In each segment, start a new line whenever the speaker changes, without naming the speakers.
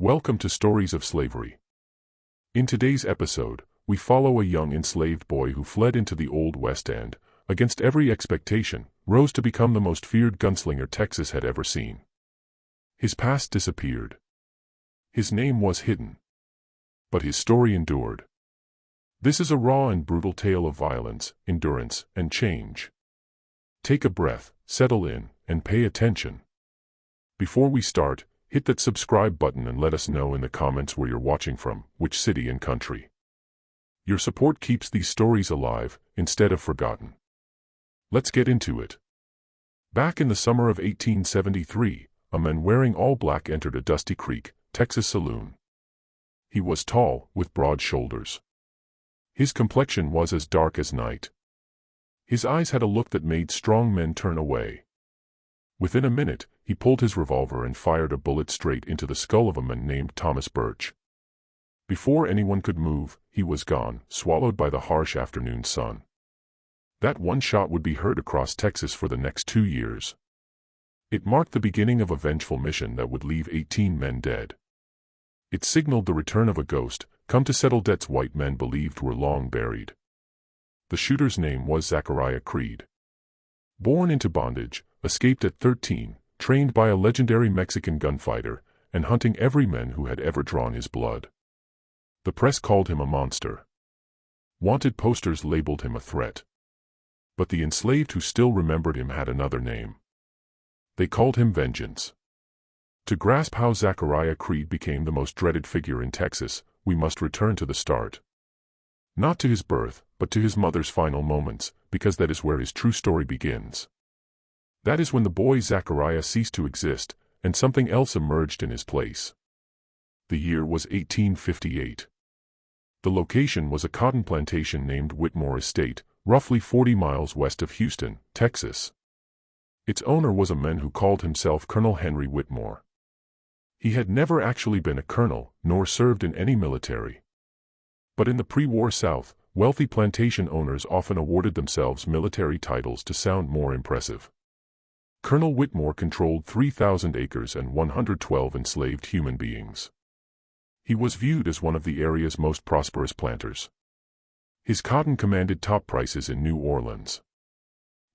Welcome to Stories of Slavery. In today's episode, we follow a young enslaved boy who fled into the Old West and, against every expectation, rose to become the most feared gunslinger Texas had ever seen. His past disappeared. His name was hidden. But his story endured. This is a raw and brutal tale of violence, endurance, and change. Take a breath, settle in, and pay attention. Before we start, hit that subscribe button and let us know in the comments where you're watching from, which city and country. Your support keeps these stories alive, instead of forgotten. Let's get into it. Back in the summer of 1873, a man wearing all black entered a Dusty Creek, Texas saloon. He was tall, with broad shoulders. His complexion was as dark as night. His eyes had a look that made strong men turn away. Within a minute, he pulled his revolver and fired a bullet straight into the skull of a man named Thomas Birch. Before anyone could move, he was gone, swallowed by the harsh afternoon sun. That one shot would be heard across Texas for the next 2 years. It marked the beginning of a vengeful mission that would leave 18 men dead. It signaled the return of a ghost, come to settle debts white men believed were long buried. The shooter's name was Zachariah Creed. Born into bondage, escaped at 13, trained by a legendary Mexican gunfighter, and hunting every man who had ever drawn his blood. The press called him a monster. Wanted posters labeled him a threat. But the enslaved who still remembered him had another name. They called him Vengeance. To grasp how Zachariah Creed became the most dreaded figure in Texas, we must return to the start. Not to his birth, but to his mother's final moments, because that is where his true story begins. That is when the boy Zachariah ceased to exist, and something else emerged in his place. The year was 1858. The location was a cotton plantation named Whitmore Estate, roughly 40 miles west of Houston, Texas. Its owner was a man who called himself Colonel Henry Whitmore. He had never actually been a colonel, nor served in any military. But in the pre-war South, wealthy plantation owners often awarded themselves military titles to sound more impressive. Colonel Whitmore controlled 3,000 acres and 112 enslaved human beings. He was viewed as one of the area's most prosperous planters. His cotton commanded top prices in New Orleans.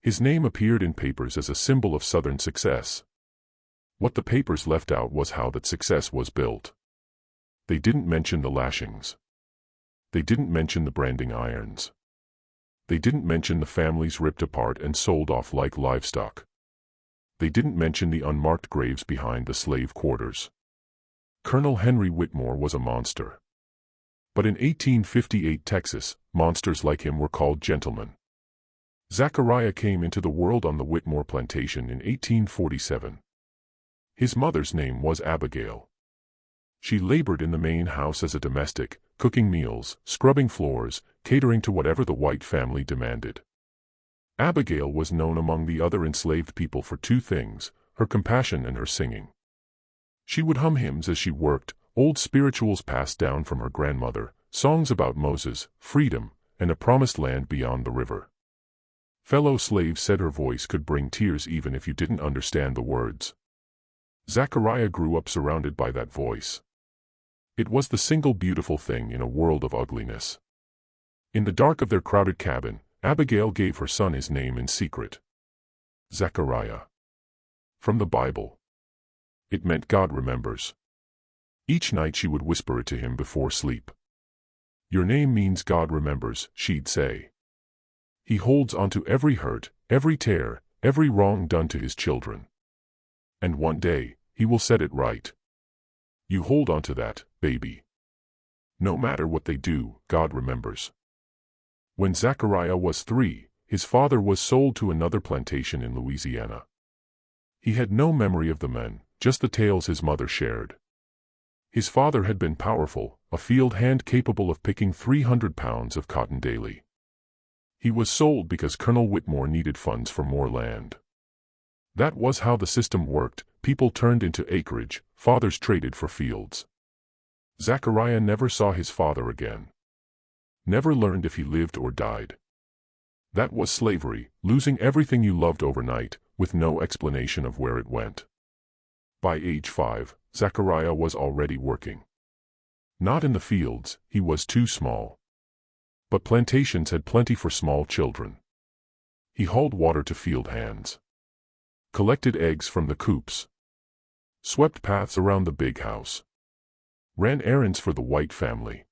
His name appeared in papers as a symbol of Southern success. What the papers left out was how that success was built. They didn't mention the lashings. They didn't mention the branding irons. They didn't mention the families ripped apart and sold off like livestock. They didn't mention the unmarked graves behind the slave quarters. Colonel Henry Whitmore was a monster. But in 1858 Texas, monsters like him were called gentlemen. Zachariah came into the world on the Whitmore plantation in 1847. His mother's name was Abigail. She labored in the main house as a domestic, cooking meals, scrubbing floors, catering to whatever the white family demanded. Abigail was known among the other enslaved people for two things, her compassion and her singing. She would hum hymns as she worked, old spirituals passed down from her grandmother, songs about Moses, freedom, and a promised land beyond the river. Fellow slaves said her voice could bring tears even if you didn't understand the words. Zachariah grew up surrounded by that voice. It was the single beautiful thing in a world of ugliness. In the dark of their crowded cabin, Abigail gave her son his name in secret. Zachariah. From the Bible. It meant God remembers. Each night she would whisper it to him before sleep. Your name means God remembers, she'd say. He holds onto every hurt, every tear, every wrong done to his children. And one day, he will set it right. You hold on to that, baby. No matter what they do, God remembers. When Zachariah was 3, his father was sold to another plantation in Louisiana. He had no memory of the men, just the tales his mother shared. His father had been powerful, a field hand capable of picking 300 pounds of cotton daily. He was sold because Colonel Whitmore needed funds for more land. That was how the system worked, people turned into acreage, fathers traded for fields. Zachariah never saw his father again. Never learned if he lived or died. That was slavery, losing everything you loved overnight, with no explanation of where it went. By age 5, Zachariah was already working. Not in the fields, he was too small. But plantations had plenty for small children. He hauled water to field hands, collected eggs from the coops, swept paths around the big house, ran errands for the White family.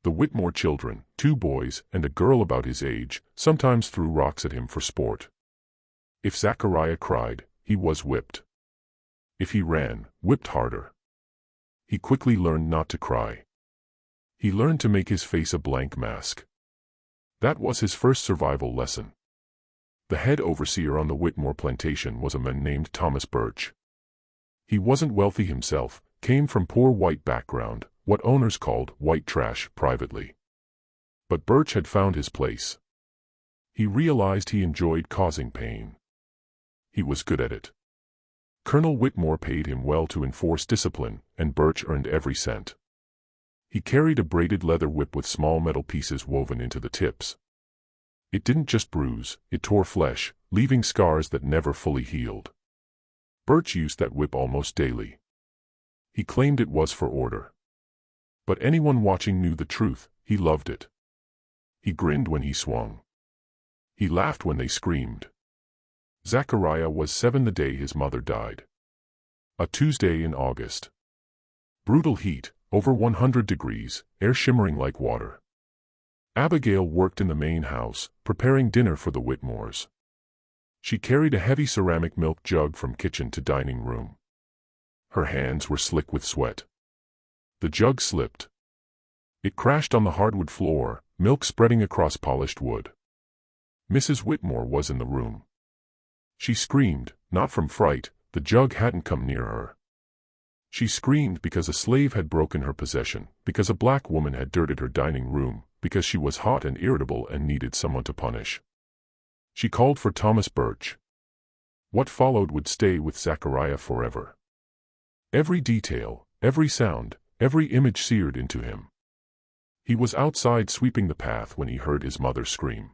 The Whitmore children, 2 boys and a girl about his age, sometimes threw rocks at him for sport. If Zachariah cried, he was whipped. If he ran, whipped harder. He quickly learned not to cry. He learned to make his face a blank mask. That was his first survival lesson. The head overseer on the Whitmore plantation was a man named Thomas Birch. He wasn't wealthy himself, came from poor white background, what owners called white trash privately. But Birch had found his place. He realized he enjoyed causing pain. He was good at it. Colonel Whitmore paid him well to enforce discipline, and Birch earned every cent. He carried a braided leather whip with small metal pieces woven into the tips. It didn't just bruise, it tore flesh, leaving scars that never fully healed. Birch used that whip almost daily. He claimed it was for order. But anyone watching knew the truth, he loved it. He grinned when he swung. He laughed when they screamed. Zachariah was 7 the day his mother died. A Tuesday in August. Brutal heat, over 100 degrees, air shimmering like water. Abigail worked in the main house, preparing dinner for the Whitmores. She carried a heavy ceramic milk jug from kitchen to dining room. Her hands were slick with sweat. The jug slipped. It crashed on the hardwood floor, milk spreading across polished wood. Mrs. Whitmore was in the room. She screamed, not from fright, the jug hadn't come near her. She screamed because a slave had broken her possession, because a black woman had dirted her dining room, because she was hot and irritable and needed someone to punish. She called for Thomas Birch. What followed would stay with Zachariah forever. Every detail, every sound, every image seared into him. He was outside sweeping the path when he heard his mother scream.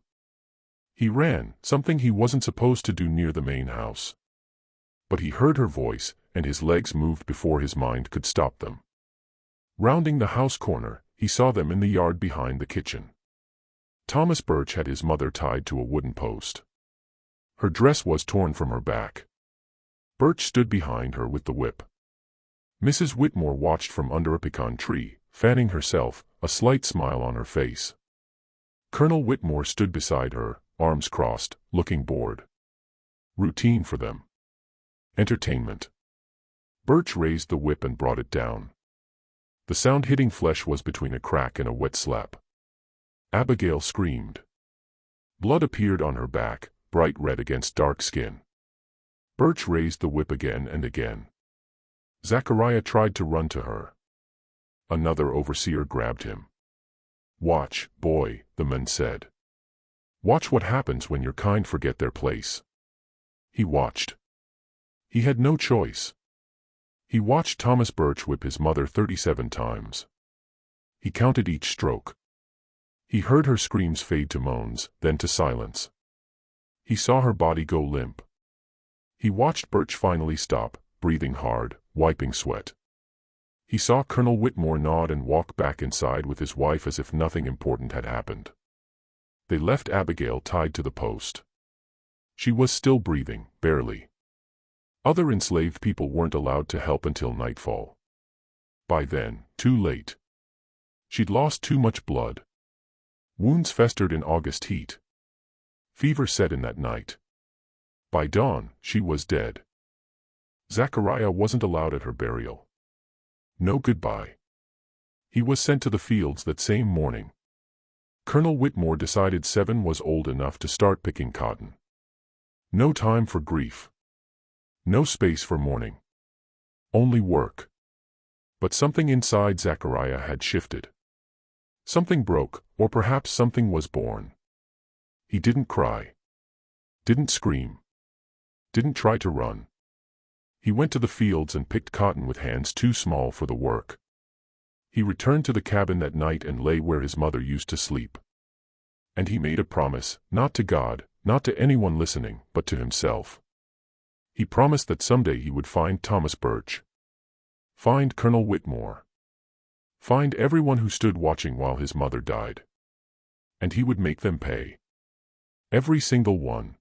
He ran, something he wasn't supposed to do near the main house. But he heard her voice, and his legs moved before his mind could stop them. Rounding the house corner, he saw them in the yard behind the kitchen. Thomas Birch had his mother tied to a wooden post. Her dress was torn from her back. Birch stood behind her with the whip. Mrs. Whitmore watched from under a pecan tree, fanning herself, a slight smile on her face. Colonel Whitmore stood beside her, arms crossed, looking bored. Routine for them. Entertainment. Birch raised the whip and brought it down. The sound hitting flesh was between a crack and a wet slap. Abigail screamed. Blood appeared on her back, bright red against dark skin. Birch raised the whip again and again. Zachariah tried to run to her. Another overseer grabbed him. "Watch, boy," the man said. "Watch what happens when your kind forget their place." He watched. He had no choice. He watched Thomas Birch whip his mother 37 times. He counted each stroke. He heard her screams fade to moans, then to silence. He saw her body go limp. He watched Birch finally stop, breathing hard, wiping sweat. He saw Colonel Whitmore nod and walk back inside with his wife as if nothing important had happened. They left Abigail tied to the post. She was still breathing, barely. Other enslaved people weren't allowed to help until nightfall. By then, too late. She'd lost too much blood. Wounds festered in August heat. Fever set in that night. By dawn, she was dead. Zachariah wasn't allowed at her burial. No goodbye. He was sent to the fields that same morning. Colonel Whitmore decided 7 was old enough to start picking cotton. No time for grief. No space for mourning. Only work. But something inside Zachariah had shifted. Something broke, or perhaps something was born. He didn't cry. Didn't scream. Didn't try to run. He went to the fields and picked cotton with hands too small for the work. He returned to the cabin that night and lay where his mother used to sleep. And he made a promise, not to God, not to anyone listening, but to himself. He promised that someday he would find Thomas Birch. Find Colonel Whitmore. Find everyone who stood watching while his mother died. And he would make them pay. Every single one.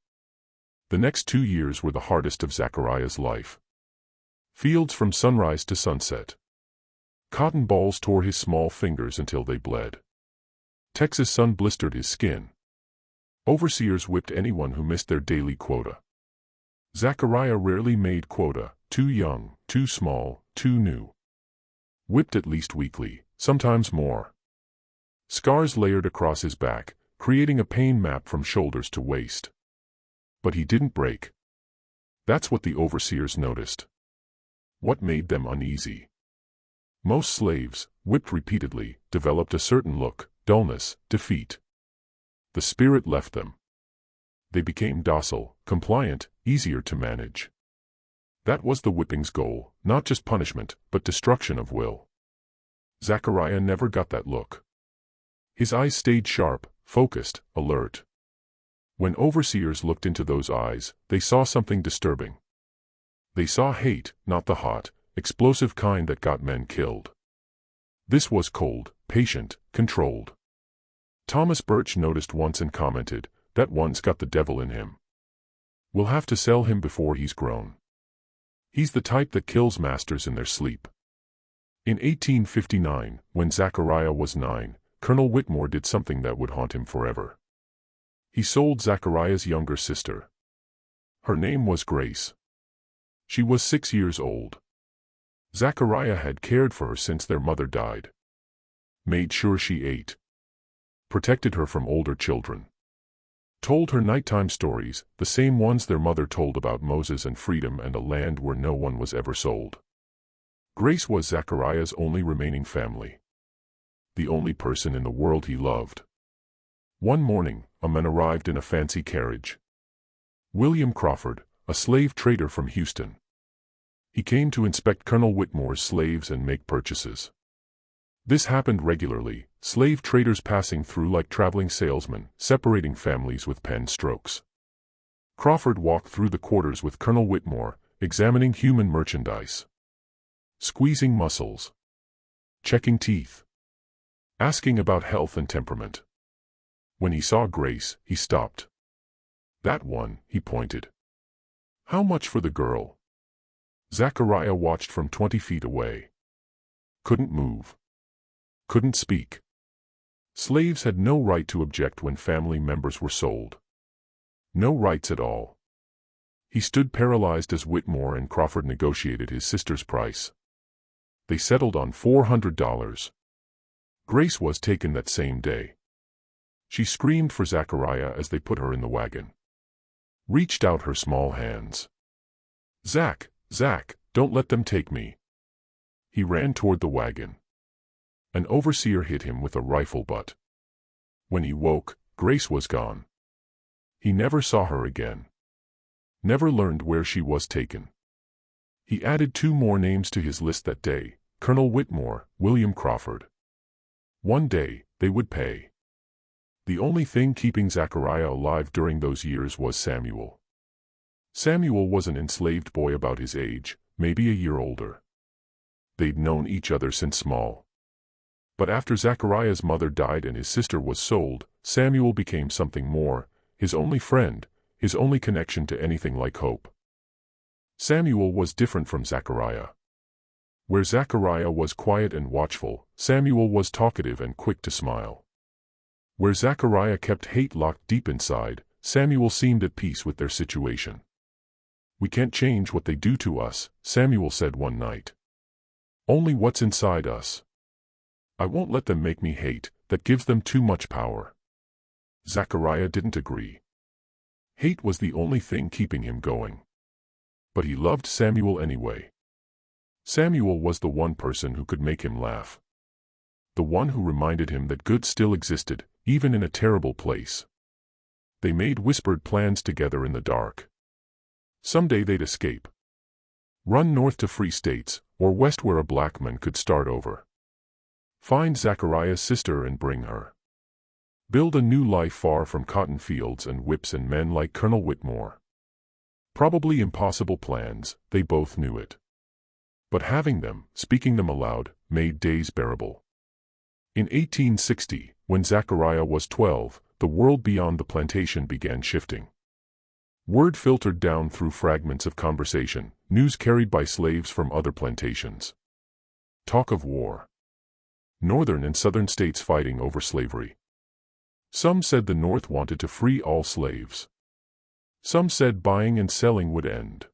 The next 2 years were the hardest of Zachariah's life. Fields from sunrise to sunset. Cotton balls tore his small fingers until they bled. Texas sun blistered his skin. Overseers whipped anyone who missed their daily quota. Zachariah rarely made quota, too young, too small, too new. Whipped at least weekly, sometimes more. Scars layered across his back, creating a pain map from shoulders to waist. But he didn't break. That's what the overseers noticed. What made them uneasy? Most slaves, whipped repeatedly, developed a certain look, dullness, defeat. The spirit left them. They became docile, compliant, easier to manage. That was the whipping's goal, not just punishment, but destruction of will. Zachariah never got that look. His eyes stayed sharp, focused, alert. When overseers looked into those eyes, they saw something disturbing. They saw hate, not the hot, explosive kind that got men killed. This was cold, patient, controlled. Thomas Birch noticed once and commented, "That one's got the devil in him. We'll have to sell him before he's grown. He's the type that kills masters in their sleep." In 1859, when Zachariah was 9, Colonel Whitmore did something that would haunt him forever. He sold Zachariah's younger sister. Her name was Grace. She was 6 years old. Zachariah had cared for her since their mother died. Made sure she ate. Protected her from older children. Told her nighttime stories, the same ones their mother told about Moses and freedom and a land where no one was ever sold. Grace was Zachariah's only remaining family. The only person in the world he loved. One morning, a man arrived in a fancy carriage. William Crawford, a slave trader from Houston. He came to inspect Colonel Whitmore's slaves and make purchases. This happened regularly, slave traders passing through like traveling salesmen, separating families with pen strokes. Crawford walked through the quarters with Colonel Whitmore, examining human merchandise. Squeezing muscles. Checking teeth. Asking about health and temperament. When he saw Grace, he stopped. "That one," he pointed. "How much for the girl?" Zachariah watched from 20 feet away. Couldn't move. Couldn't speak. Slaves had no right to object when family members were sold. No rights at all. He stood paralyzed as Whitmore and Crawford negotiated his sister's price. They settled on $400. Grace was taken that same day. She screamed for Zachariah as they put her in the wagon. Reached out her small hands. Zach, don't let them take me." He ran toward the wagon. An overseer hit him with a rifle butt. When he woke, Grace was gone. He never saw her again. Never learned where she was taken. He added 2 more names to his list that day, Colonel Whitmore, William Crawford. One day, they would pay. The only thing keeping Zachariah alive during those years was Samuel. Samuel was an enslaved boy about his age, maybe a year older. They'd known each other since small. But after Zachariah's mother died and his sister was sold, Samuel became something more, his only friend, his only connection to anything like hope. Samuel was different from Zachariah. Where Zachariah was quiet and watchful, Samuel was talkative and quick to smile. Where Zachariah kept hate locked deep inside, Samuel seemed at peace with their situation. "We can't change what they do to us," Samuel said one night. "Only what's inside us. I won't let them make me hate, that gives them too much power." Zachariah didn't agree. Hate was the only thing keeping him going. But he loved Samuel anyway. Samuel was the one person who could make him laugh. The one who reminded him that good still existed, even in a terrible place. They made whispered plans together in the dark. Someday they'd escape. Run north to free states, or west where a black man could start over. Find Zachariah's sister and bring her. Build a new life far from cotton fields and whips and men like Colonel Whitmore. Probably impossible plans, they both knew it. But having them, speaking them aloud, made days bearable. In 1860, when Zachariah was 12, the world beyond the plantation began shifting. Word filtered down through fragments of conversation, news carried by slaves from other plantations. Talk of war. Northern and southern states fighting over slavery. Some said the North wanted to free all slaves. Some said buying and selling would end.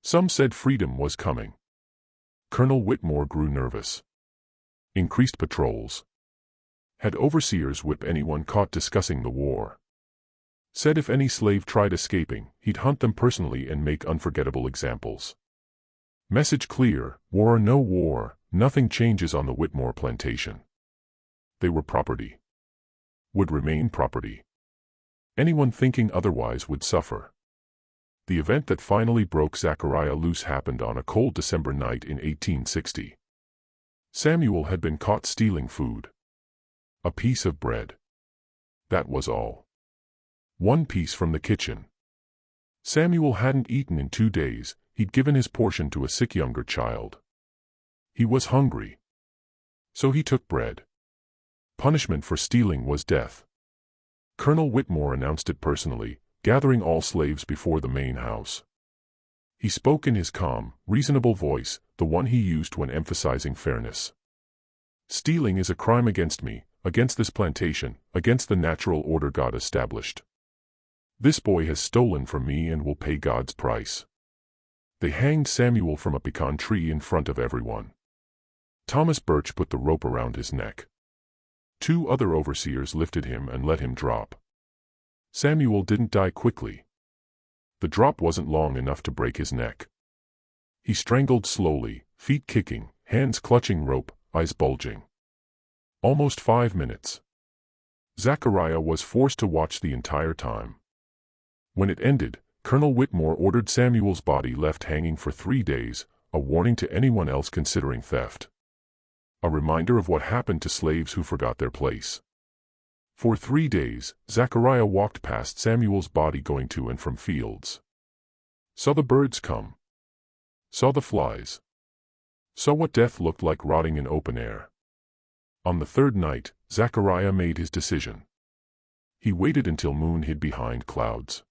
Some said freedom was coming. Colonel Whitmore grew nervous. Increased patrols. Had overseers whip anyone caught discussing the war. Said if any slave tried escaping, he'd hunt them personally and make unforgettable examples. Message clear: war or no war, nothing changes on the Whitmore plantation. They were property. Would remain property. Anyone thinking otherwise would suffer. The event that finally broke Zachariah loose happened on a cold December night in 1860. Samuel had been caught stealing food. A piece of bread. That was all. One piece from the kitchen. Samuel hadn't eaten in 2 days, he'd given his portion to a sick younger child. He was hungry. So he took bread. Punishment for stealing was death. Colonel Whitmore announced it personally, gathering all slaves before the main house. He spoke in his calm, reasonable voice, the one he used when emphasizing fairness. Stealing is a crime against me, against this plantation, against the natural order God established. This boy has stolen from me and will pay God's price. They hanged Samuel from a pecan tree in front of everyone. Thomas Birch put the rope around his neck. 2 other overseers lifted him and let him drop. Samuel didn't die quickly. The drop wasn't long enough to break his neck. He strangled slowly, feet kicking, hands clutching rope, eyes bulging. Almost 5 minutes. Zachariah was forced to watch the entire time. When it ended, Colonel Whitmore ordered Samuel's body left hanging for 3 days, a warning to anyone else considering theft. A reminder of what happened to slaves who forgot their place. For 3 days, Zachariah walked past Samuel's body going to and from fields. Saw the birds come. Saw the flies. Saw what death looked like rotting in open air. On the 3rd night, Zachariah made his decision. He waited until moon hid behind clouds.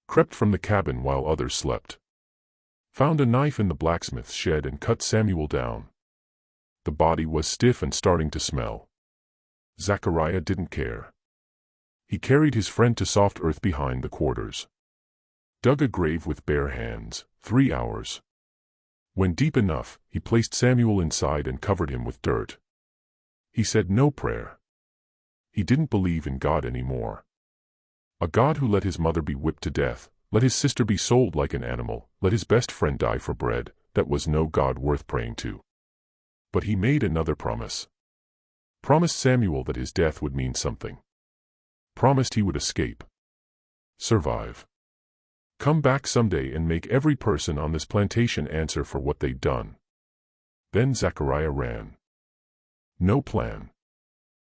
Crept from the cabin while others slept. Found a knife in the blacksmith's shed and cut Samuel down. The body was stiff and starting to smell. Zachariah didn't care. He carried his friend to soft earth behind the quarters. Dug a grave with bare hands, 3 hours. When deep enough, he placed Samuel inside and covered him with dirt. He said no prayer. He didn't believe in God anymore. A God who let his mother be whipped to death, let his sister be sold like an animal, let his best friend die for bread, that was no God worth praying to. But he made another promise. Promised Samuel that his death would mean something. Promised he would escape. Survive. Come back someday and make every person on this plantation answer for what they'd done. Then Zachariah ran. No plan.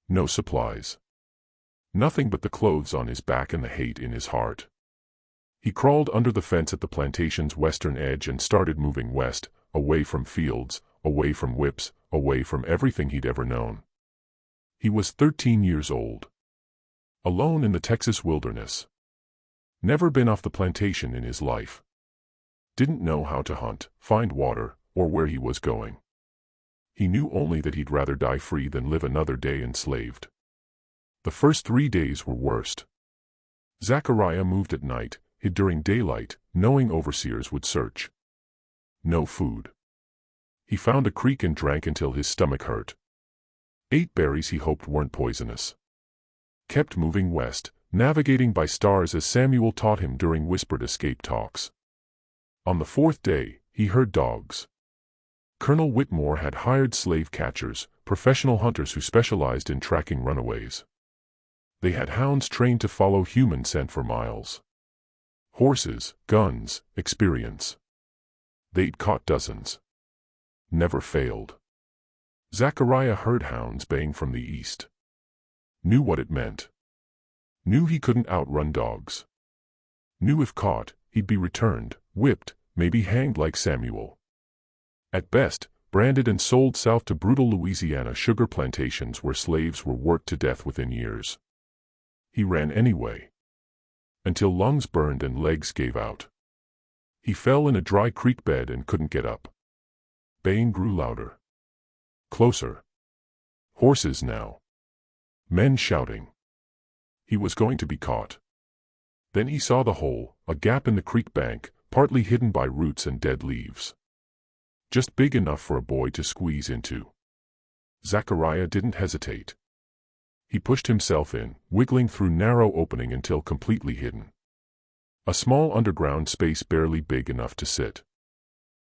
No supplies. Nothing but the clothes on his back and the hate in his heart. He crawled under the fence at the plantation's western edge and started moving west, away from fields, away from whips, away from everything he'd ever known. He was 13 years old. Alone in the Texas wilderness. Never been off the plantation in his life. Didn't know how to hunt, find water, or where he was going. He knew only that he'd rather die free than live another day enslaved. The first 3 days were worst. Zachariah moved at night, hid during daylight, knowing overseers would search. No food. He found a creek and drank until his stomach hurt. Ate berries he hoped weren't poisonous. Kept moving west, navigating by stars as Samuel taught him during whispered escape talks. On the 4th day, he heard dogs. Colonel Whitmore had hired slave catchers, professional hunters who specialized in tracking runaways. They had hounds trained to follow human scent for miles. Horses, guns, experience. They'd caught dozens. Never failed. Zachariah heard hounds baying from the east. Knew what it meant. Knew he couldn't outrun dogs. Knew if caught, he'd be returned, whipped, maybe hanged like Samuel. At best, branded and sold south to brutal Louisiana sugar plantations where slaves were worked to death within years. He ran anyway. Until lungs burned and legs gave out. He fell in a dry creek bed and couldn't get up. Baying grew louder. Closer. Horses now. Men shouting. He was going to be caught. Then he saw the hole, a gap in the creek bank, partly hidden by roots and dead leaves. Just big enough for a boy to squeeze into. Zachariah didn't hesitate. He pushed himself in, wiggling through narrow opening until completely hidden. A small underground space barely big enough to sit.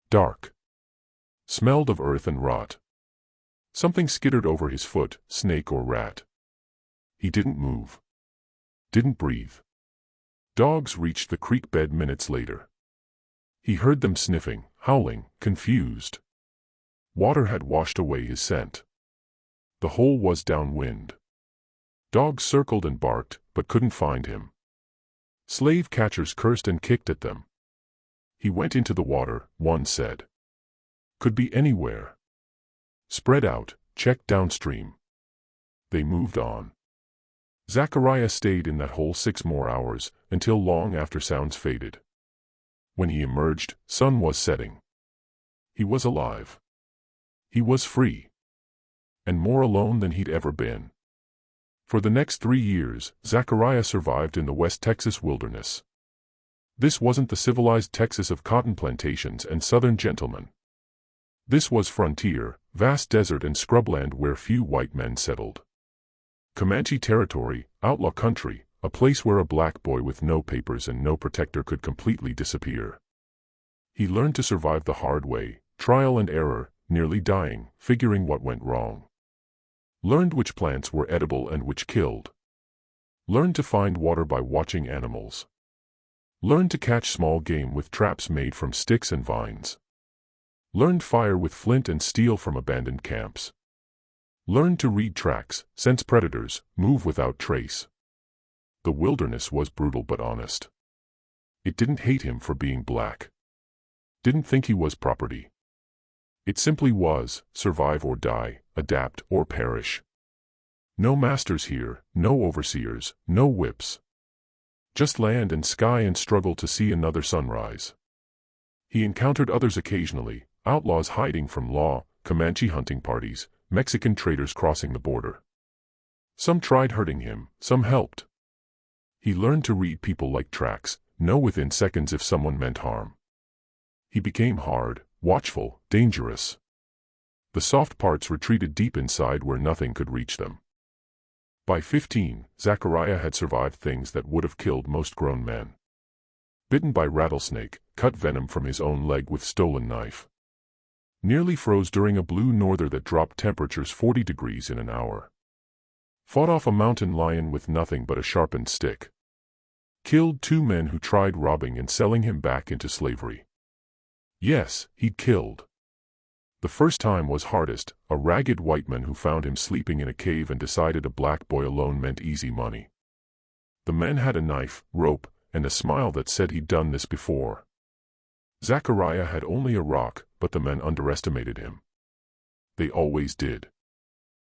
Dark. Smelled of earth and rot. Something skittered over his foot, snake or rat. He didn't move. Didn't breathe. Dogs reached the creek bed minutes later. He heard them sniffing, howling, confused. Water had washed away his scent. The hole was downwind. Dogs circled and barked, but couldn't find him. Slave catchers cursed and kicked at them. He went into the water, one said. Could be anywhere. Spread out, check downstream. They moved on. Zachariah stayed in that hole 6 more hours, until long after sounds faded. When he emerged, sun was setting. He was alive. He was free. And more alone than he'd ever been. For the next 3 years, Zachariah survived in the West Texas wilderness. This wasn't the civilized Texas of cotton plantations and southern gentlemen. This was frontier, vast desert and scrubland where few white men settled. Comanche territory, outlaw country, a place where a black boy with no papers and no protector could completely disappear. He learned to survive the hard way, trial and error, nearly dying, figuring what went wrong. Learned which plants were edible and which killed. Learned to find water by watching animals. Learned to catch small game with traps made from sticks and vines. Learned fire with flint and steel from abandoned camps. Learned to read tracks, sense predators, move without trace. The wilderness was brutal but honest. It didn't hate him for being black. Didn't think he was property. It simply was, survive or die, adapt or perish. No masters here, no overseers, no whips. Just land and sky and struggle to see another sunrise. He encountered others occasionally, outlaws hiding from law, Comanche hunting parties, Mexican traders crossing the border. Some tried hurting him, some helped. He learned to read people like tracks, know within seconds if someone meant harm. He became hard, watchful, dangerous. The soft parts retreated deep inside where nothing could reach them. By 15, Zachariah had survived things that would have killed most grown men. Bitten by rattlesnake, cut venom from his own leg with stolen knife. Nearly froze during a blue norther that dropped temperatures 40 degrees in an hour. Fought off a mountain lion with nothing but a sharpened stick. Killed 2 men who tried robbing and selling him back into slavery. Yes, he'd killed. The first time was hardest, a ragged white man who found him sleeping in a cave and decided a black boy alone meant easy money. The man had a knife, rope, and a smile that said he'd done this before. Zachariah had only a rock, but the men underestimated him. They always did.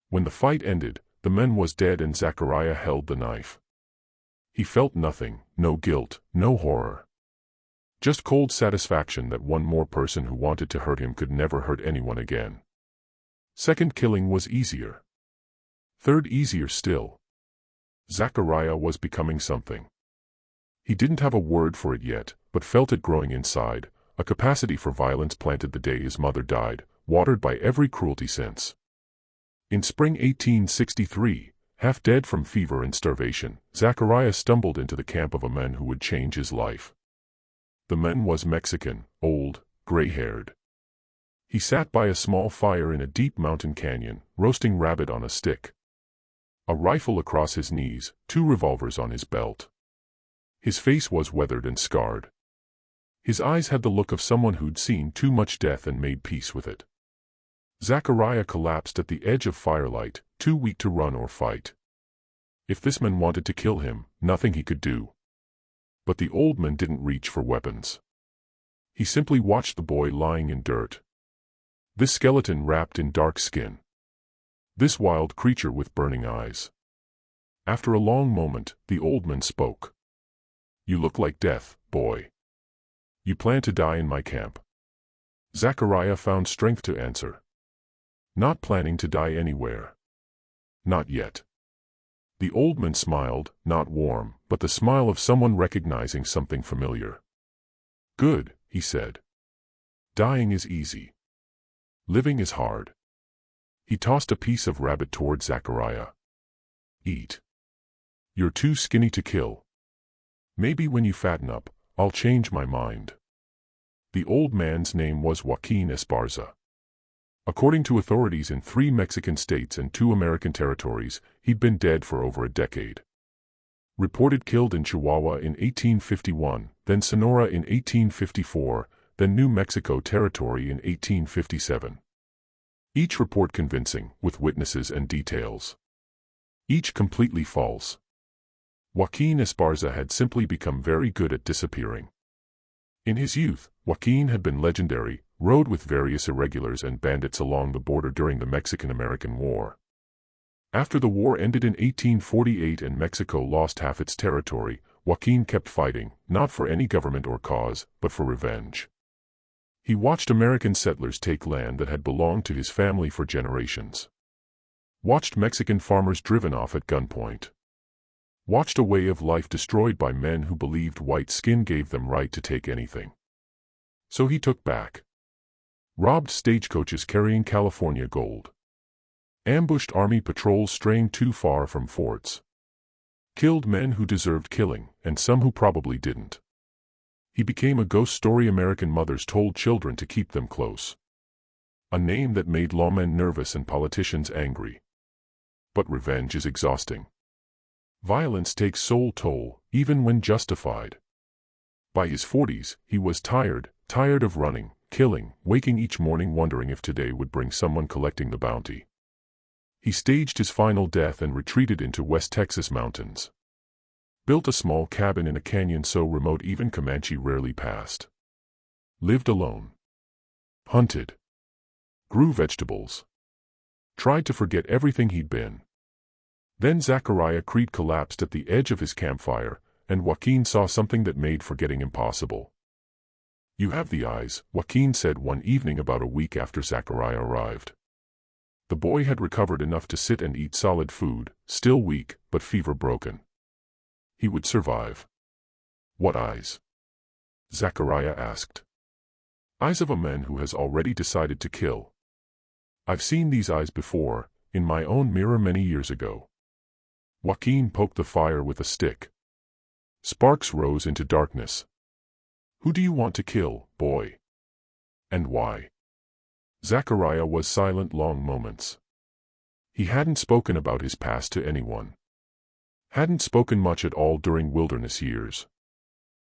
When the fight ended, the man was dead and Zachariah held the knife. He felt nothing, no guilt, no horror. Just cold satisfaction that one more person who wanted to hurt him could never hurt anyone again. Second killing was easier. Third easier still. Zachariah was becoming something. He didn't have a word for it yet, but felt it growing inside, a capacity for violence planted the day his mother died, watered by every cruelty since. In spring 1863, half dead from fever and starvation, Zachariah stumbled into the camp of a man who would change his life. The man was Mexican, old, gray-haired. He sat by a small fire in a deep mountain canyon, roasting rabbit on a stick. A rifle across his knees, 2 revolvers on his belt. His face was weathered and scarred. His eyes had the look of someone who'd seen too much death and made peace with it. Zachariah collapsed at the edge of firelight, too weak to run or fight. If this man wanted to kill him, nothing he could do. But the old man didn't reach for weapons. He simply watched the boy lying in dirt. This skeleton wrapped in dark skin. This wild creature with burning eyes. After a long moment, the old man spoke. "You look like death, boy. You plan to die in my camp?" Zachariah found strength to answer. "Not planning to die anywhere. Not yet." The old man smiled, not warm, but the smile of someone recognizing something familiar. "Good," he said. "Dying is easy. Living is hard." He tossed a piece of rabbit toward Zachariah. "Eat. You're too skinny to kill. Maybe when you fatten up, I'll change my mind." The old man's name was Joaquin Esparza. According to authorities in 3 Mexican states and 2 American territories, he'd been dead for over a decade. Reported killed in Chihuahua in 1851, then Sonora in 1854, then New Mexico Territory in 1857. Each report convincing, with witnesses and details. Each completely false. Joaquin Esparza had simply become very good at disappearing. In his youth, Joaquin had been legendary, rode with various irregulars and bandits along the border during the Mexican-American War. After the war ended in 1848 and Mexico lost half its territory, Joaquin kept fighting, not for any government or cause, but for revenge. He watched American settlers take land that had belonged to his family for generations. Watched Mexican farmers driven off at gunpoint. Watched a way of life destroyed by men who believed white skin gave them right to take anything. So he took back. Robbed stagecoaches carrying California gold. Ambushed army patrols straying too far from forts. Killed men who deserved killing, and some who probably didn't. He became a ghost story American mothers told children to keep them close. A name that made lawmen nervous and politicians angry. But revenge is exhausting. Violence takes soul toll, even when justified. By his 40s, he was tired of running, killing, waking each morning wondering if today would bring someone collecting the bounty. He staged his final death and retreated into West Texas mountains. Built a small cabin in a canyon so remote even Comanche rarely passed. Lived alone. Hunted. Grew vegetables. Tried to forget everything he'd been. Then Zachariah Creed collapsed at the edge of his campfire, and Joaquin saw something that made forgetting impossible. "You have the eyes," Joaquin said one evening about a week after Zachariah arrived. The boy had recovered enough to sit and eat solid food, still weak, but fever-broken. He would survive. "What eyes?" Zachariah asked. "Eyes of a man who has already decided to kill. I've seen these eyes before, in my own mirror many years ago." Joaquin poked the fire with a stick. Sparks rose into darkness. "Who do you want to kill, boy? And why?" Zachariah was silent long moments. He hadn't spoken about his past to anyone. Hadn't spoken much at all during wilderness years.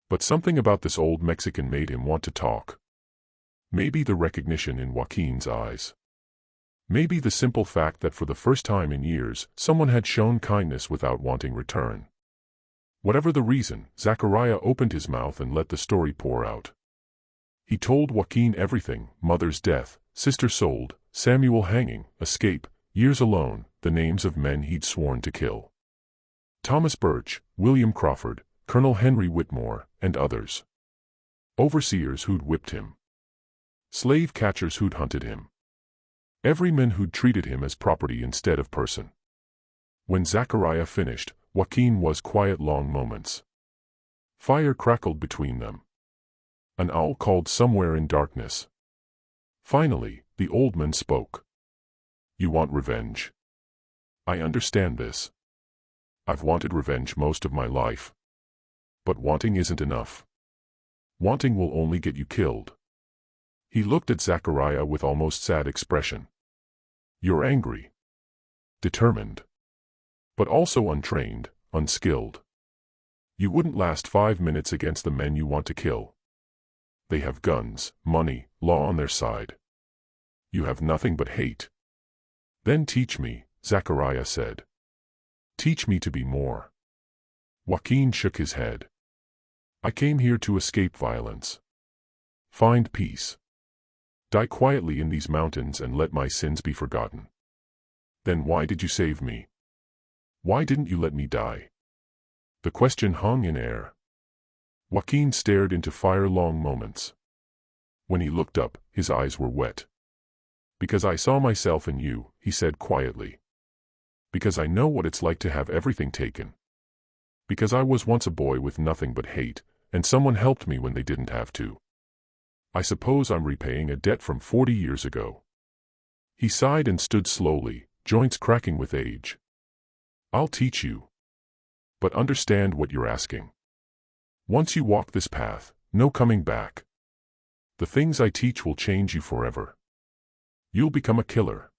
But something about this old Mexican made him want to talk. Maybe the recognition in Joaquin's eyes. Maybe the simple fact that for the first time in years, someone had shown kindness without wanting return. Whatever the reason, Zachariah opened his mouth and let the story pour out. He told Joaquin everything: mother's death, sister sold, Samuel hanging, escape, years alone, the names of men he'd sworn to kill. Thomas Birch, William Crawford, Colonel Henry Whitmore, and others. Overseers who'd whipped him. Slave catchers who'd hunted him. Everyman who'd treated him as property instead of person. When Zachariah finished, Joaquin was quiet long moments. Fire crackled between them. An owl called somewhere in darkness. Finally, the old man spoke. "You want revenge. I understand this. I've wanted revenge most of my life. But wanting isn't enough. Wanting will only get you killed." He looked at Zachariah with almost sad expression. "You're angry. Determined. But also untrained, unskilled. You wouldn't last 5 minutes against the men you want to kill. They have guns, money, law on their side. You have nothing but hate." "Then teach me," Zachariah said. "Teach me to be more." Joaquin shook his head. I came here to escape violence. Find peace. Die quietly in these mountains and let my sins be forgotten. Then why did you save me? Why didn't you let me die? The question hung in air. Joaquin stared into fire-long moments. When he looked up, his eyes were wet. Because I saw myself in you, he said quietly. Because I know what it's like to have everything taken. Because I was once a boy with nothing but hate, and someone helped me when they didn't have to. I suppose I'm repaying a debt from 40 years ago. He sighed and stood slowly, joints cracking with age. I'll teach you. But understand what you're asking. Once you walk this path, no coming back. The things I teach will change you forever. You'll become a killer.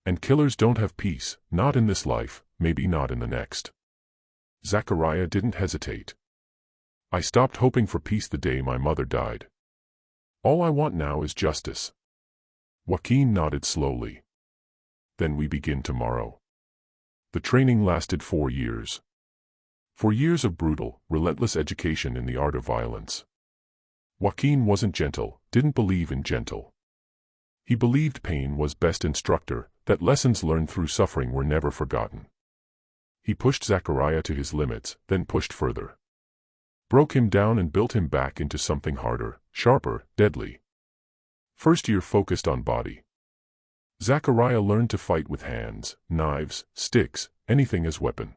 And killers don't have peace, not in this life, maybe not in the next. Zachariah didn't hesitate. I stopped hoping for peace the day my mother died. All I want now is justice. Joaquin nodded slowly. Then we begin tomorrow. The training lasted 4 years. 4 years of brutal, relentless education in the art of violence. Joaquin wasn't gentle, didn't believe in gentle. He believed pain was best instructor, that lessons learned through suffering were never forgotten. He pushed Zachariah to his limits, then pushed further. Broke him down and built him back into something harder, sharper, deadly. First year focused on body. Zachariah learned to fight with hands, knives, sticks, anything as weapon.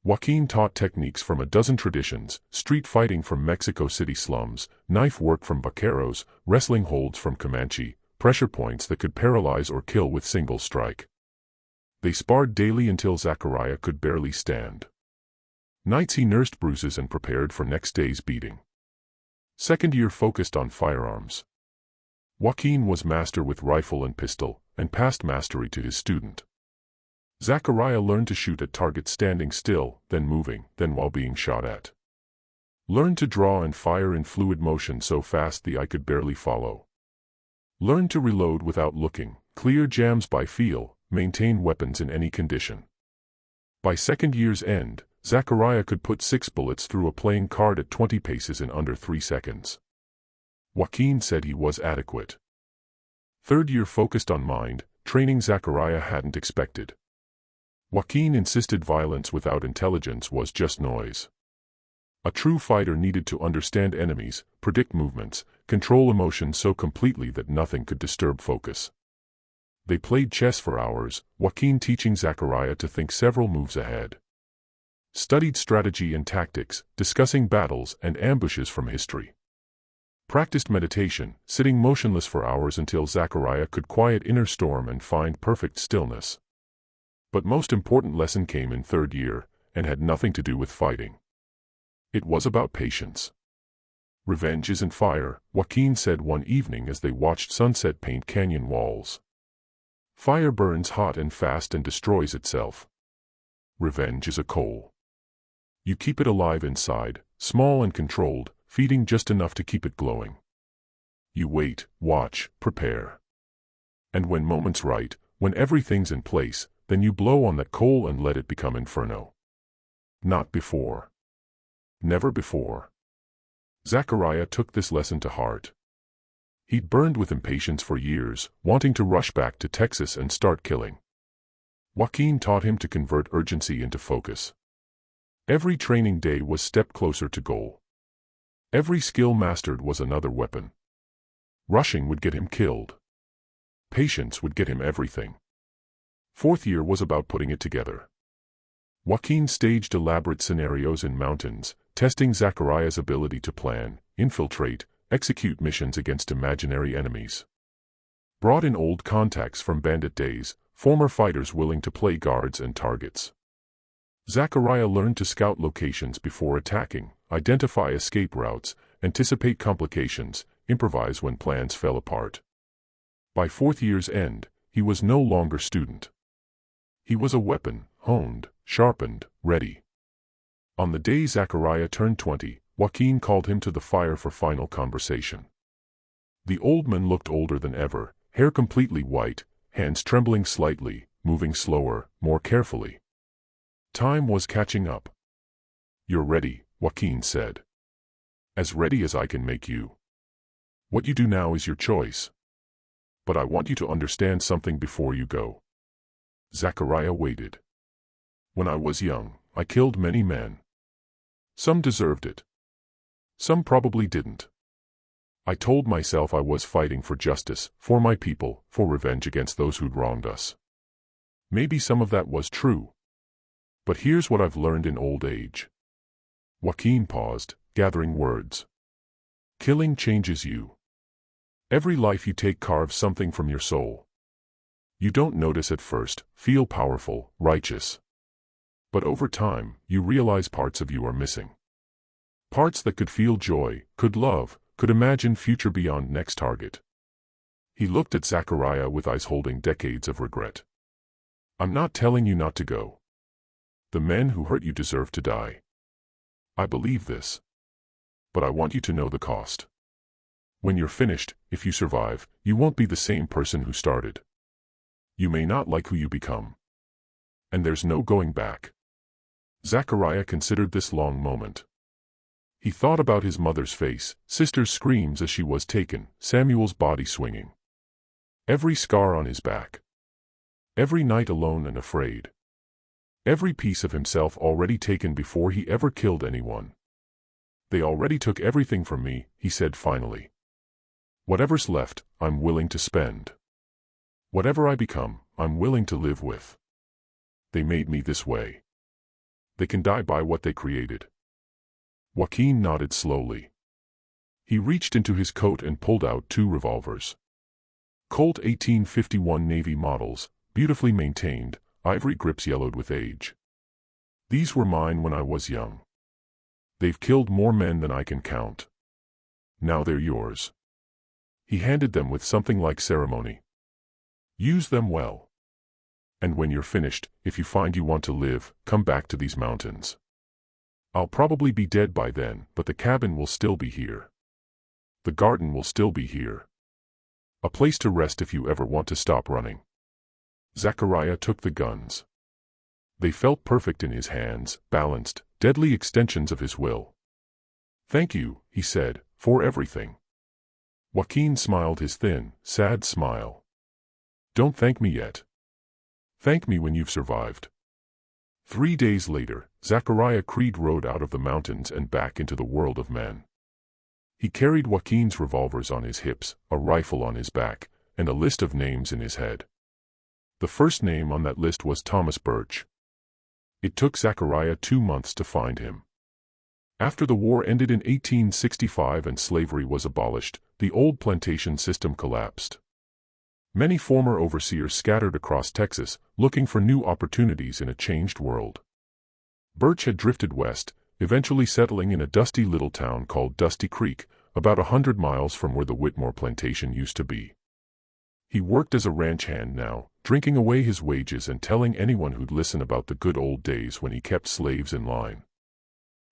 Joaquin taught techniques from a dozen traditions, street fighting from Mexico City slums, knife work from vaqueros, wrestling holds from Comanche, pressure points that could paralyze or kill with single strike. They sparred daily until Zachariah could barely stand. Nights he nursed bruises and prepared for next day's beating. Second year focused on firearms. Joaquin was master with rifle and pistol, and passed mastery to his student. Zachariah learned to shoot at targets standing still, then moving, then while being shot at. Learned to draw and fire in fluid motion so fast the eye could barely follow. Learned to reload without looking, clear jams by feel, maintain weapons in any condition. By second year's end, Zachariah could put 6 bullets through a playing card at 20 paces in under 3 seconds. Joaquin said he was adequate. Third year focused on mind, training Zachariah hadn't expected. Joaquin insisted violence without intelligence was just noise. A true fighter needed to understand enemies, predict movements, control emotions so completely that nothing could disturb focus. They played chess for hours, Joaquin teaching Zachariah to think several moves ahead. Studied strategy and tactics, discussing battles and ambushes from history. Practiced meditation, sitting motionless for hours until Zachariah could quiet inner storm and find perfect stillness. But most important lesson came in third year, and had nothing to do with fighting. It was about patience. Revenge isn't fire, Joaquin said one evening as they watched sunset paint canyon walls. Fire burns hot and fast and destroys itself. Revenge is a coal. You keep it alive inside, small and controlled, feeding just enough to keep it glowing. You wait, watch, prepare. And when moment's right, when everything's in place, then you blow on that coal and let it become inferno. Not before. Never before. Zachariah took this lesson to heart. He'd burned with impatience for years, wanting to rush back to Texas and start killing. Joaquin taught him to convert urgency into focus. Every training day was step closer to goal. Every skill mastered was another weapon. Rushing would get him killed. Patience would get him everything. Fourth year was about putting it together. Joaquin staged elaborate scenarios in mountains, testing Zachariah's ability to plan, infiltrate, execute missions against imaginary enemies. Brought in old contacts from bandit days, former fighters willing to play guards and targets. Zachariah learned to scout locations before attacking, identify escape routes, anticipate complications, improvise when plans fell apart. By fourth year's end, he was no longer student. He was a weapon, honed, sharpened, ready. On the day Zachariah turned 20, Joaquin called him to the fire for final conversation. The old man looked older than ever, hair completely white, hands trembling slightly, moving slower, more carefully. Time was catching up. You're ready, Joaquin said. As ready as I can make you. What you do now is your choice. But I want you to understand something before you go. Zachariah waited. When I was young, I killed many men. Some deserved it. Some probably didn't. I told myself I was fighting for justice, for my people, for revenge against those who'd wronged us. Maybe some of that was true. But here's what I've learned in old age. Joaquin paused, gathering words. Killing changes you. Every life you take carves something from your soul. You don't notice at first, feel powerful, righteous. But over time, you realize parts of you are missing. Parts that could feel joy, could love, could imagine future beyond next target. He looked at Zachariah with eyes holding decades of regret. I'm not telling you not to go. The men who hurt you deserve to die. I believe this. But I want you to know the cost. When you're finished, if you survive, you won't be the same person who started. You may not like who you become. And there's no going back. Zachariah considered this long moment. He thought about his mother's face, sister's screams as she was taken, Samuel's body swinging. Every scar on his back. Every night alone and afraid. Every piece of himself already taken before he ever killed anyone. They already took everything from me, he said finally. Whatever's left, I'm willing to spend. Whatever I become, I'm willing to live with. They made me this way. They can die by what they created. Joaquin nodded slowly. He reached into his coat and pulled out 2 revolvers. Colt 1851 Navy models, beautifully maintained, ivory grips yellowed with age. These were mine when I was young. They've killed more men than I can count. Now they're yours. He handed them with something like ceremony. Use them well. And when you're finished, if you find you want to live, come back to these mountains. I'll probably be dead by then, but the cabin will still be here. The garden will still be here. A place to rest if you ever want to stop running. Zachariah took the guns. They felt perfect in his hands, balanced, deadly extensions of his will. Thank you, he said, for everything. Joaquin smiled his thin, sad smile. Don't thank me yet. Thank me when you've survived. 3 days later, Zachariah Creed rode out of the mountains and back into the world of men. He carried Joaquin's revolvers on his hips, a rifle on his back, and a list of names in his head. The first name on that list was Thomas Birch. It took Zachariah 2 months to find him. After the war ended in 1865 and slavery was abolished, the old plantation system collapsed. Many former overseers scattered across Texas, looking for new opportunities in a changed world. Birch had drifted west, eventually settling in a dusty little town called Dusty Creek, about 100 miles from where the Whitmore plantation used to be. He worked as a ranch hand now, drinking away his wages and telling anyone who'd listen about the good old days when he kept slaves in line.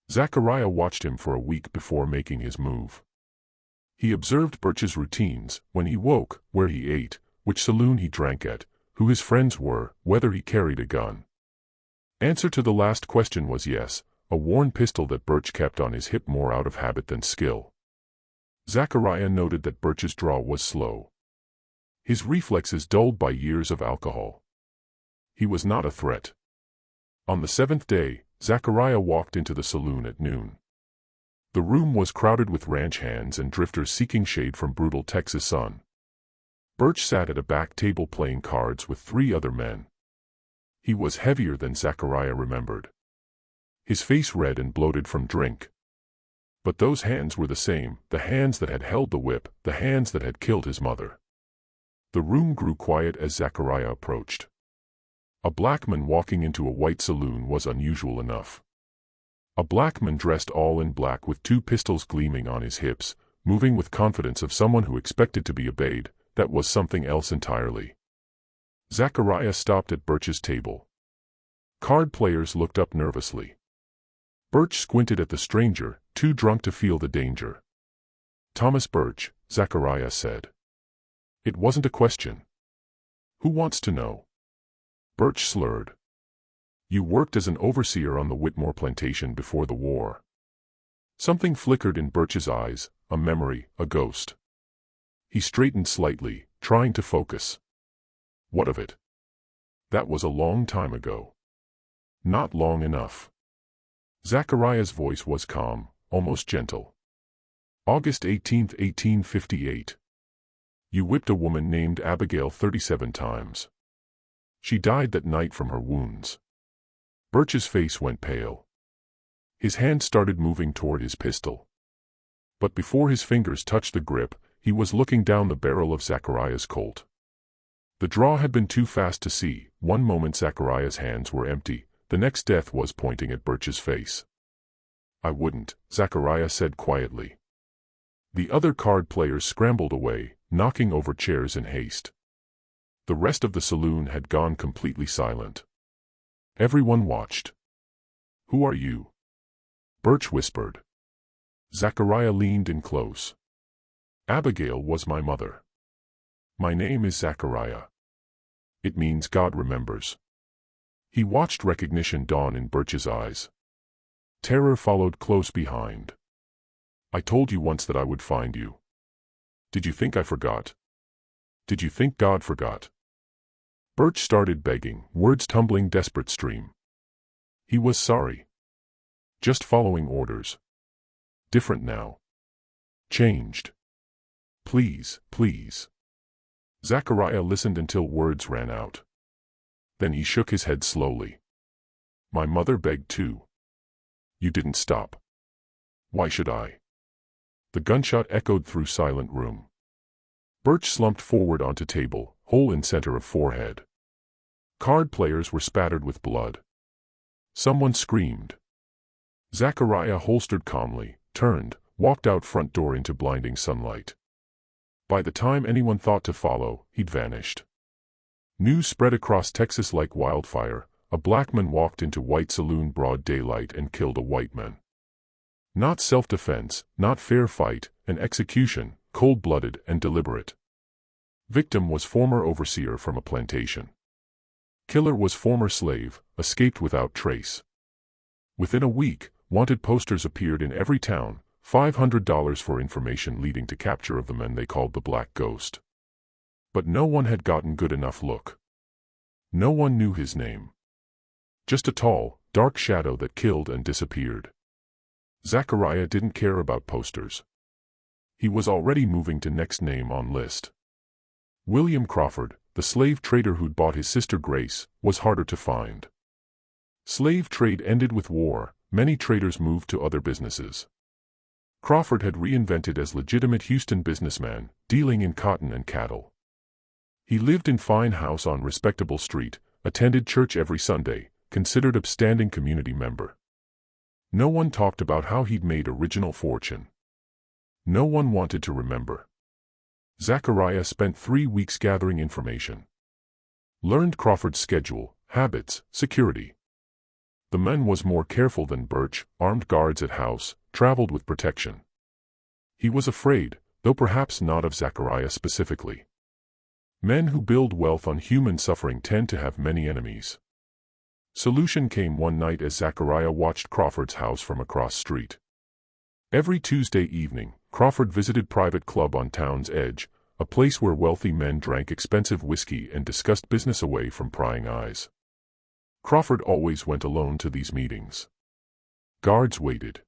Zachariah watched him for a week before making his move. He observed Birch's routines, when he woke, where he ate, which saloon he drank at, who his friends were, whether he carried a gun. Answer to the last question was yes, a worn pistol that Birch kept on his hip more out of habit than skill. Zachariah noted that Birch's draw was slow. His reflexes dulled by years of alcohol. He was not a threat. On the 7th day, Zachariah walked into the saloon at noon. The room was crowded with ranch hands and drifters seeking shade from brutal Texas sun. Birch sat at a back table playing cards with 3 other men. He was heavier than Zachariah remembered. His face red and bloated from drink. But those hands were the same, the hands that had held the whip, the hands that had killed his mother. The room grew quiet as Zachariah approached. A black man walking into a white saloon was unusual enough. A black man dressed all in black with 2 pistols gleaming on his hips, moving with confidence of someone who expected to be obeyed. That was something else entirely. Zachariah stopped at Birch's table. Card players looked up nervously. Birch squinted at the stranger, too drunk to feel the danger. Thomas Birch, Zachariah said. It wasn't a question. Who wants to know? Birch slurred. You worked as an overseer on the Whitmore plantation before the war. Something flickered in Birch's eyes, a memory, a ghost. He straightened slightly, trying to focus. What of it? That was a long time ago. Not long enough. Zachariah's voice was calm, almost gentle. August 18, 1858. You whipped a woman named Abigail 37 times. She died that night from her wounds. Birch's face went pale. His hand started moving toward his pistol. But before his fingers touched the grip, he was looking down the barrel of Zachariah's Colt. The draw had been too fast to see. One moment Zachariah's hands were empty, the next death was pointing at Birch's face. I wouldn't, Zachariah said quietly. The other card players scrambled away, knocking over chairs in haste. The rest of the saloon had gone completely silent. Everyone watched. Who are you? Birch whispered. Zachariah leaned in close. Abigail was my mother. My name is Zachariah. It means God remembers. He watched recognition dawn in Birch's eyes. Terror followed close behind. I told you once that I would find you. Did you think I forgot? Did you think God forgot? Birch started begging, words tumbling desperate stream. He was sorry. Just following orders. Different now. Changed. Please, please. Zachariah listened until words ran out. Then he shook his head slowly. My mother begged too. You didn't stop. Why should I? The gunshot echoed through silent room. Birch slumped forward onto table, hole in center of forehead. Card players were spattered with blood. Someone screamed. Zachariah holstered calmly, turned, walked out front door into blinding sunlight. By the time anyone thought to follow, he'd vanished. News spread across Texas like wildfire. A black man walked into white saloon broad daylight and killed a white man. Not self-defense, not fair fight, an execution, cold-blooded and deliberate. Victim was former overseer from a plantation. Killer was former slave, escaped without trace. Within a week, wanted posters appeared in every town, $500 for information leading to capture of the man they called the Black Ghost. But no one had gotten good enough look. No one knew his name. Just a tall, dark shadow that killed and disappeared. Zachariah didn't care about posters. He was already moving to next name on list. William Crawford, the slave trader who'd bought his sister Grace, was harder to find. Slave trade ended with war, many traders moved to other businesses. Crawford had reinvented as legitimate Houston businessman, dealing in cotton and cattle. He lived in fine house on respectable street, attended church every Sunday, considered upstanding community member. No one talked about how he'd made original fortune. No one wanted to remember. Zachariah spent 3 weeks gathering information. Learned Crawford's schedule, habits, security. The man was more careful than Birch, armed guards at house, traveled with protection. He was afraid, though perhaps not of Zachariah specifically. Men who build wealth on human suffering tend to have many enemies. Solution came one night as Zachariah watched Crawford's house from across street. Every Tuesday evening, Crawford visited private club on town's edge, a place where wealthy men drank expensive whiskey and discussed business away from prying eyes. Crawford always went alone to these meetings. Guards waited.